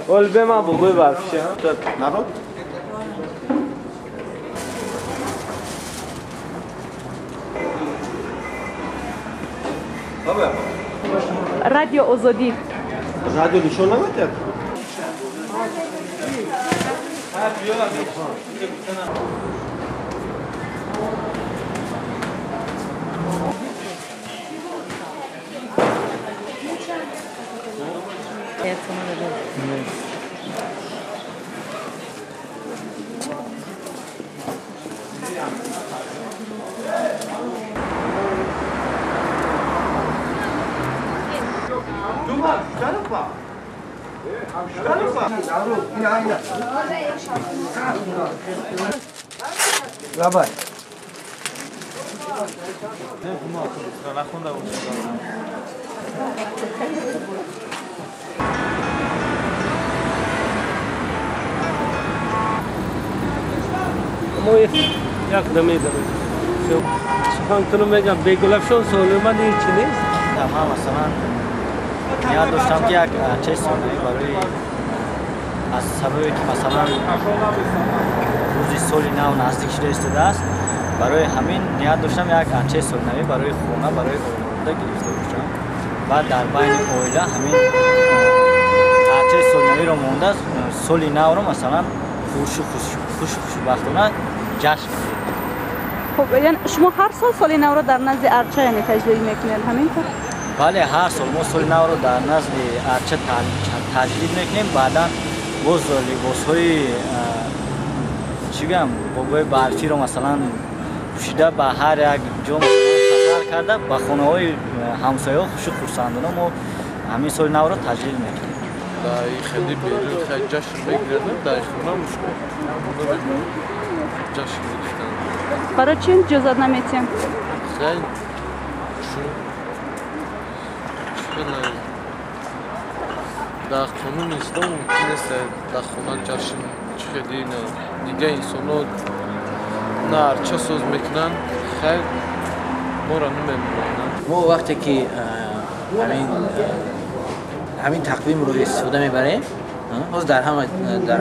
ول به من بگوی برفشه نرو رادیو آزادی رادیو نشون نمیده Давай. ما یک دمی داریم سخنتون میگم بگلفشون سولیمان این چی نیست؟ من مثلا نیاز داشتم که یک چه سالهایی برای از سببی که مثلا روزی سالی نو نزدیک شده ایستاده است برای همین نیاز داشتم یک چه سالهایی برای خونه برای اویلا گرفته باشم بعد در بین اویلا همین چه سالهایی رو مونده است سالی نو رو مثلا خوشبختانه جشن میگیریم. خب یعنی شما هر سال سال نو رو در نزد ارچه یعنی تجلیل میکنید همینطور؟ بله هر سال ما سال نو رو در نزد ارچه تجلیل میکنیم بعدا باز لباس‌های چی بگم بابای برفی رو مثلا پوشیده به هر یک جا سفر کرده به خانه‌های همسایه‌ها خوش خرسندانه ما همین سال نو رو تجلیل میکنیم. در خیلی بیرون خیلی جشن میگیرن در خونه مشکل جشن میگیرن. برای چی اجازه نمیتیم؟ خیلی چون در خونه نیست ممکن است در خونه جشن خیلی دیگه انسان‌ها نه چه سوز میکنن خیلی ما را نمیبینن. ما وقتی که همین تقویم رو استفاده میبریم باز در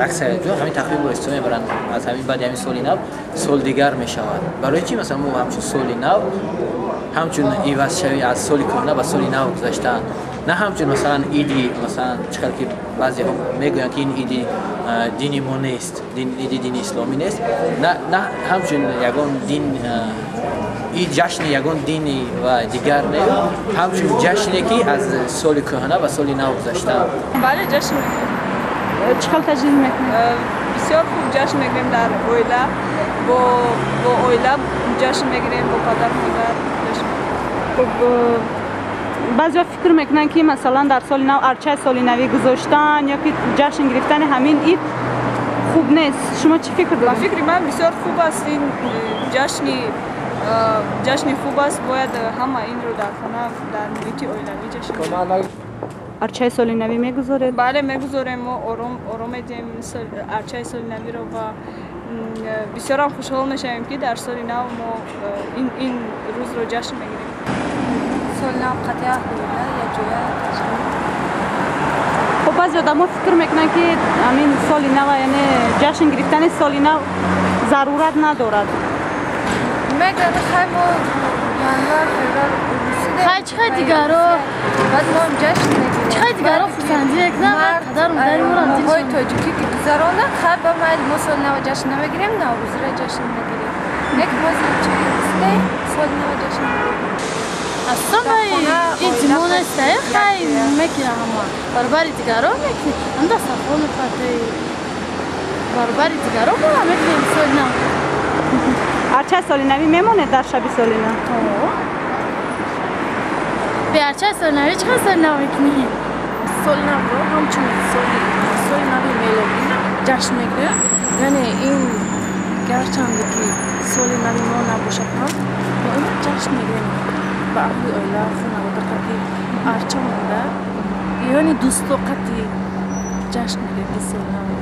اکثر جا همین تقویم رو استفاده میبرن از همین بعد همین سال نو سال دیگر میشود برای چی مثلا ما همچون سال نو همچون ایواز شوی از سال کهنه به سال نو گذاشتن نه همچون مثلا ایدی مثلا چقدر که بعضی ها میگویند که این ایدی دینی ما نیست دین اسلامی نیست نه همچون یگان دین این جشن یگان دینی و دیگر نه همچون جشنی که از سال کهنه و سال نو گذاشته. بله جشن میکنیم. چقدر تجلیل میکنیم؟ بسیار خوب جشن میگیریم در اویلا با اویلا جشن میگیریم با پدر مادر جشن. خب بعضی فکر میکنن که مثلا در سال نو ارچه سال نوی گذاشتن یا که جشن گرفتن همین عید خوب نیست. شما چی فکر دارید؟ فکر من بسیار خوب است این جشن خوب است باید همه این رو در خانه در محیط اویلوی جشن کنیم. ارچه سال نوی میگذارید؟ بله میگذاریم ما آرام میدیم ارچه سال نوی رو و بسیار هم خوشحال میشیم که در سال نو ما این روز رو جشن میگیریم. سال نو قطعه اویلا یا جویا جشن. خب بعضی آدم ها فکر میکنن که همین سال نو یعنی جشن گرفتن سال نو ضرورت ندارد. میگن خیلی ما جانور فیلال خیلی چقدر دیگرها بعد ما هم جشن میگیریم چقدر دیگرها خوشنده یک نه قدر مداری مورد های تاجیکی که گذرانه خیلی با ما ما سال نو جشن نمیگیریم نوروز را جشن میگیریم یک ما سال نو جشن میگیریم اصلا این زمان است خیلی میکنه همه برابری دیگرها میکنه انده صفا میفته برابری دیگرها ما میکنیم سال نو. ارچه سال نوی میمونه در شب سال نو؟ به ارچه سال نوی چقدر سال نو میکنی؟ سال نو رو همچون سال نوی میلادی جشن میگیریم یعنی این گرچنده که سال نوی ما نباشد هم با این جشن میگیریم با اهل اویلا خانواده قطعی ارچه مونده یعنی دوست و قطعی جشن میگیریم که سال نو